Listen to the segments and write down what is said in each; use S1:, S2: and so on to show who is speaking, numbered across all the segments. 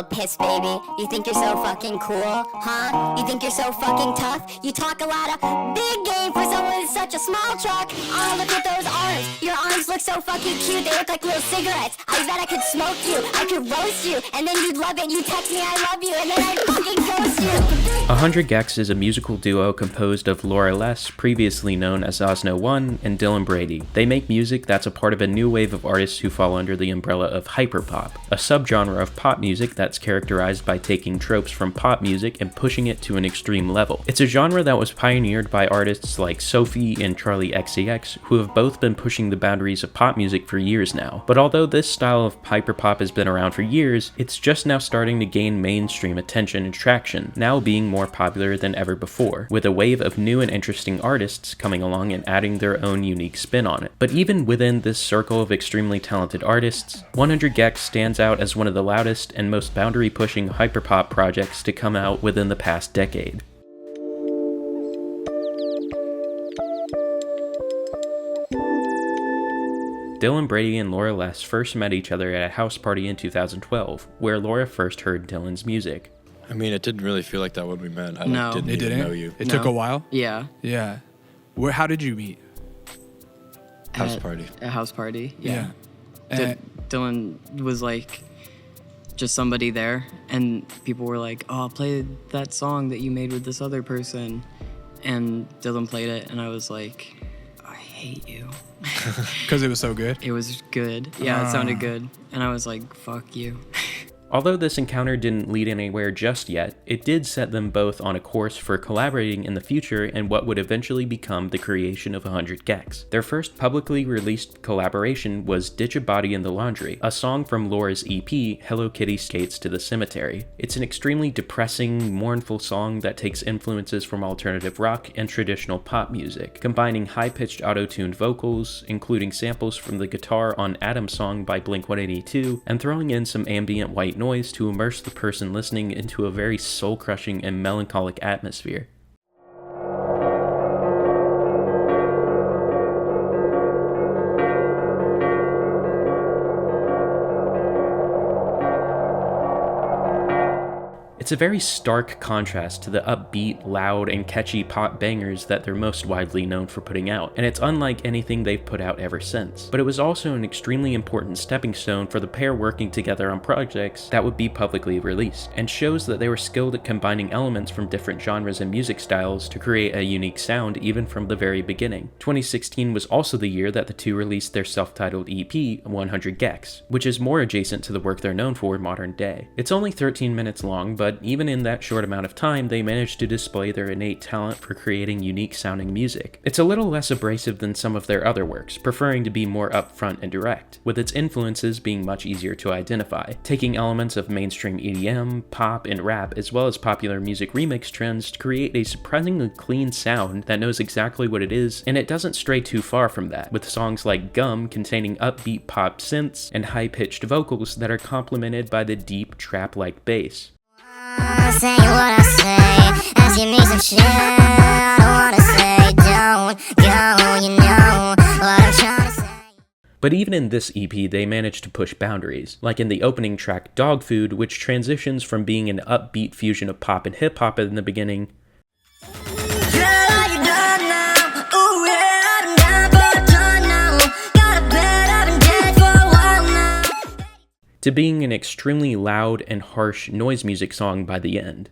S1: little piss baby. You think you're so fucking cool, huh? You think you're so fucking tough? You talk a lot of big game for someone with such a small truck. Oh, look at those arms. Your arms look so fucking cute. They look like little cigarettes. I bet I could smoke you. I could roast you. And then you'd love it. You text me I love you. And then I'd fucking ghost you.
S2: 100 Gecs is a musical duo composed of Laura Less, previously known as Osno1, and Dylan Brady. They make music that's a part of a new wave of artists who fall under the umbrella of hyperpop, a subgenre of pop music that's characterized by taking tropes from pop music and pushing it to an extreme level. It's a genre that was pioneered by artists like Sophie and Charlie XCX, who have both been pushing the boundaries of pop music for years now. But although this style of hyperpop has been around for years, it's just now starting to gain mainstream attention and traction, now being more popular than ever before, with a wave of new and interesting artists coming along and adding their own unique spin on it. But even within this circle of extremely talented artists, 100 Gecs stands out as one of the loudest and most boundary-pushing hyperpop projects to come out within the past decade. Dylan Brady and Laura Less first met each other at a house party in 2012, where Laura first heard Dylan's music.
S3: I mean, it didn't really feel like that when we met. I
S4: No.
S3: didn't
S4: It
S3: even
S5: didn't?
S3: know you.
S5: It took a while?
S4: Yeah.
S5: Yeah. How did you meet?
S3: House
S4: At
S3: party.
S4: A house party. Yeah.
S5: And-
S4: Dylan was like just somebody there, and people were like, "Oh, I'll play that song that you made with this other person," and Dylan played it, and I was like, "I hate you."
S5: Because it was so good?
S4: It was good. Yeah, it sounded good, and I was like, "Fuck you."
S2: Although this encounter didn't lead anywhere just yet, it did set them both on a course for collaborating in the future and what would eventually become the creation of 100 Gecs. Their first publicly released collaboration was Ditch a Body in the Laundry, a song from Laura's EP, Hello Kitty Skates to the Cemetery. It's an extremely depressing, mournful song that takes influences from alternative rock and traditional pop music, combining high-pitched auto-tuned vocals, including samples from the guitar on Adam's Song by Blink-182, and throwing in some ambient white noise to immerse the person listening into a very soul-crushing and melancholic atmosphere. It's a very stark contrast to the upbeat, loud, and catchy pop bangers that they're most widely known for putting out, and it's unlike anything they've put out ever since. But it was also an extremely important stepping stone for the pair working together on projects that would be publicly released, and shows that they were skilled at combining elements from different genres and music styles to create a unique sound even from the very beginning. 2016 was also the year that the two released their self-titled EP, 100 Gecs, which is more adjacent to the work they're known for in modern day. It's only 13 minutes long, but even in that short amount of time, they managed to display their innate talent for creating unique sounding music. It's a little less abrasive than some of their other works, preferring to be more upfront and direct, with its influences being much easier to identify, taking elements of mainstream EDM, pop, and rap, as well as popular music remix trends to create a surprisingly clean sound that knows exactly what it is, and it doesn't stray too far from that, with songs like Gum containing upbeat pop synths and high-pitched vocals that are complemented by the deep trap-like bass.
S1: Say what I say, asking me some shit I don't wanna say, don't go, you know what I'm trying to say.
S2: But even in this EP, they managed to push boundaries, like in the opening track Dog Food, which transitions from being an upbeat fusion of pop and hip-hop in the beginning to being an extremely loud and harsh noise music song by the end.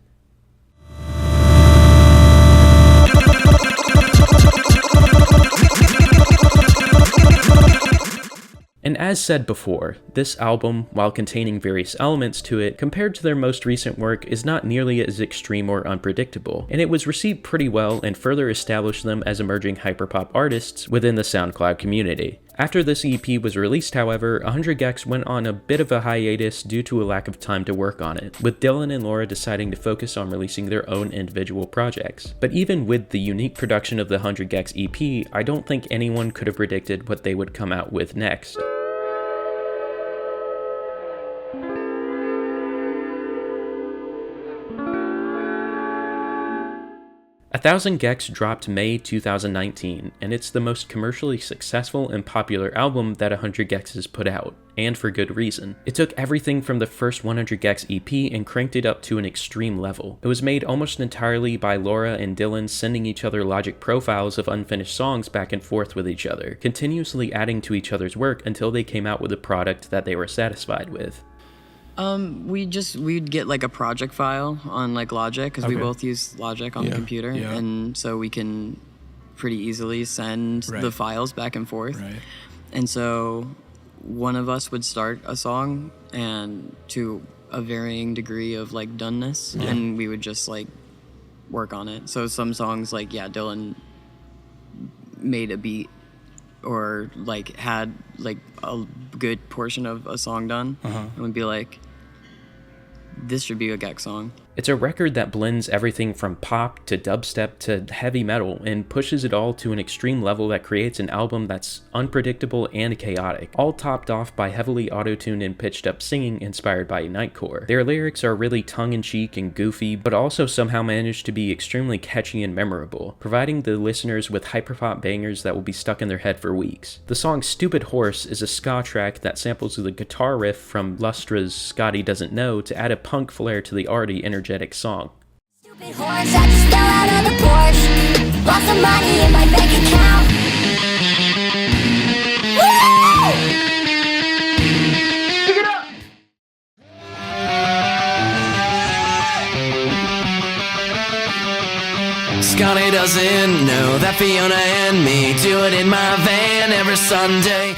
S2: And as said before, this album, while containing various elements to it, compared to their most recent work, is not nearly as extreme or unpredictable, and it was received pretty well and further established them as emerging hyperpop artists within the SoundCloud community. After this EP was released, however, 100 Gecs went on a bit of a hiatus due to a lack of time to work on it, with Dylan and Laura deciding to focus on releasing their own individual projects. But even with the unique production of the 100 Gecs EP, I don't think anyone could have predicted what they would come out with next. 1000 Gecs dropped May 2019, and it's the most commercially successful and popular album that 100 Gecs has put out, and for good reason. It took everything from the first 100 Gecs EP and cranked it up to an extreme level. It was made almost entirely by Laura and Dylan sending each other Logic profiles of unfinished songs back and forth with each other, continuously adding to each other's work until they came out with a product that they were satisfied with.
S4: We'd get like a project file on like Logic, because we both use Logic on the computer, and so we can pretty easily send the files back and forth.
S5: Right.
S4: And so one of us would start a song and to a varying degree of like doneness, and we would just like work on it. So some songs like Dylan made a beat or like had like a good portion of a song done, and would be like, this should be a Gecs song.
S2: It's a record that blends everything from pop to dubstep to heavy metal and pushes it all to an extreme level that creates an album that's unpredictable and chaotic, all topped off by heavily auto-tuned and pitched up singing inspired by Nightcore. Their lyrics are really tongue-in-cheek and goofy, but also somehow manage to be extremely catchy and memorable, providing the listeners with hyperpop bangers that will be stuck in their head for weeks. The song Stupid Horse is a ska track that samples the guitar riff from Lustra's Scotty Doesn't Know to add a punk flair to the already energetic song.
S1: Stupid horse, I just fell out of the Porsche. Lost some money in my bank account. Pick it up.
S6: Scotty doesn't know that Fiona and me do it in my van every Sunday.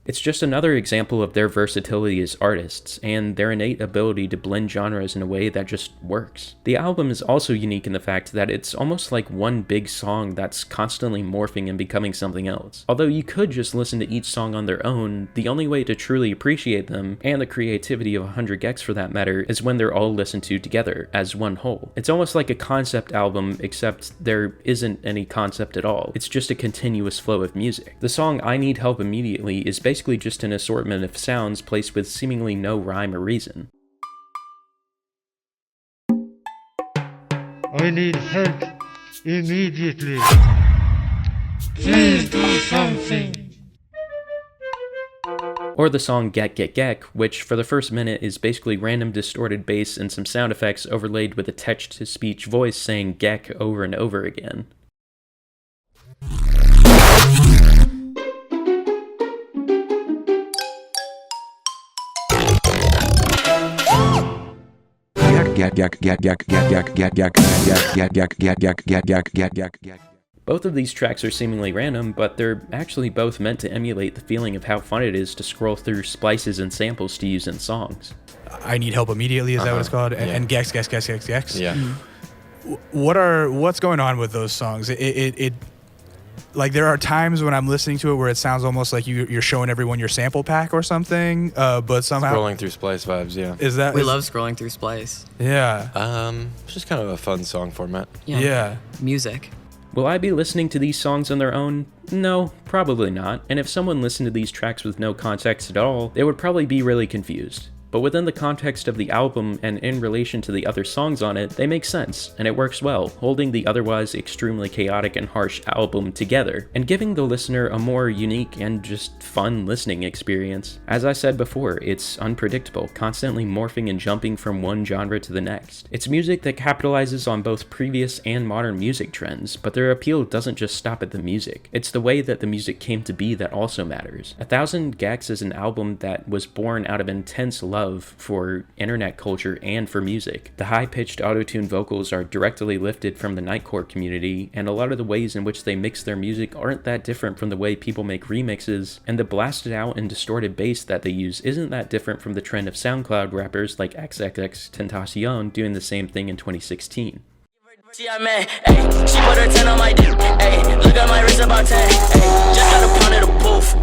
S2: It's just another example of their versatility as artists, and their innate ability to blend genres in a way that just works. The album is also unique in the fact that it's almost like one big song that's constantly morphing and becoming something else. Although you could just listen to each song on their own, the only way to truly appreciate them, and the creativity of 100 Gecs for that matter, is when they're all listened to together, as one whole. It's almost like a concept album, except there isn't any concept at all. It's just a continuous flow of music. The song I Need Help Immediately is basically just an assortment of sounds placed with seemingly no rhyme or reason.
S7: I need help immediately. Please do something.
S2: Or the song Gek Gek Gek, which for the first minute is basically random distorted bass and some sound effects overlaid with a text-to-speech voice saying Gek over and over again. Both of these tracks are seemingly random, but they're actually both meant to emulate the feeling of how fun it is to scroll through splices and samples to use in songs.
S5: I Need Help Immediately, is that what it's called? And Gecs, Gecs, Gecs, Gecs, Gecs.
S3: Yeah.
S5: What's going on with those songs? It like there are times when I'm listening to it where it sounds almost like you're showing everyone your sample pack or something, but somehow
S3: Scrolling through Splice vibes, yeah.
S4: We love scrolling through Splice.
S5: Yeah.
S3: It's just kind of a fun song format.
S5: Yeah.
S4: Music.
S2: Will I be listening to these songs on their own? No, probably not. And if someone listened to these tracks with no context at all, they would probably be really confused. But within the context of the album and in relation to the other songs on it, they make sense, and it works well, holding the otherwise extremely chaotic and harsh album together, and giving the listener a more unique and just fun listening experience. As I said before, it's unpredictable, constantly morphing and jumping from one genre to the next. It's music that capitalizes on both previous and modern music trends, but their appeal doesn't just stop at the music. It's the way that the music came to be that also matters. 1000 Gecs is an album that was born out of intense love for internet culture and for music. The high-pitched auto-tune vocals are directly lifted from the Nightcore community, and a lot of the ways in which they mix their music aren't that different from the way people make remixes, and the blasted out and distorted bass that they use isn't that different from the trend of SoundCloud rappers like XXXTentacion doing the same thing in 2016.
S6: She put her 10 on my dick, look at my wrist about 10, just got a pound of the booth,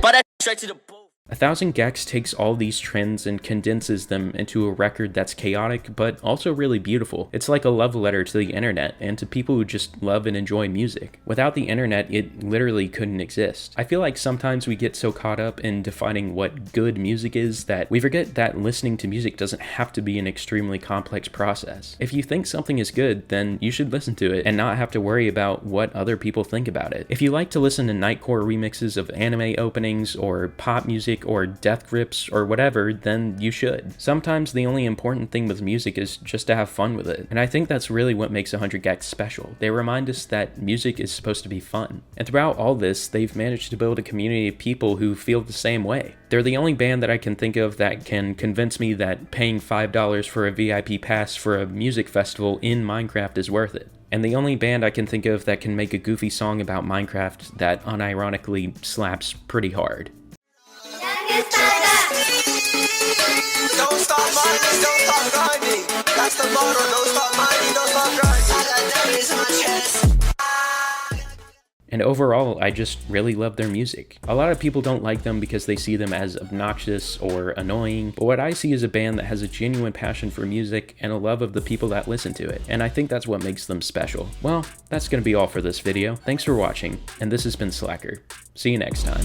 S6: bought that straight to the booth.
S2: 1,000 Gecs takes all these trends and condenses them into a record that's chaotic, but also really beautiful. It's like a love letter to the internet and to people who just love and enjoy music. Without the internet, it literally couldn't exist. I feel like sometimes we get so caught up in defining what good music is that we forget that listening to music doesn't have to be an extremely complex process. If you think something is good, then you should listen to it and not have to worry about what other people think about it. If you like to listen to nightcore remixes of anime openings or pop music or death grips or whatever, then you should. Sometimes the only important thing with music is just to have fun with it, and I think that's really what makes 100 Gecs special. They remind us that music is supposed to be fun. And throughout all this, they've managed to build a community of people who feel the same way. They're the only band that I can think of that can convince me that paying $5 for a VIP pass for a music festival in Minecraft is worth it. And the only band I can think of that can make a goofy song about Minecraft that unironically slaps pretty hard.
S8: Don't stop mining, don't stop grinding. That's the motto, don't stop mining, don't stop grinding. I got diamonds in my chest.
S2: And overall, I just really love their music. A lot of people don't like them because they see them as obnoxious or annoying, but what I see is a band that has a genuine passion for music and a love of the people that listen to it, and I think that's what makes them special. Well, that's gonna be all for this video. Thanks for watching, and this has been Slacker. See you next time.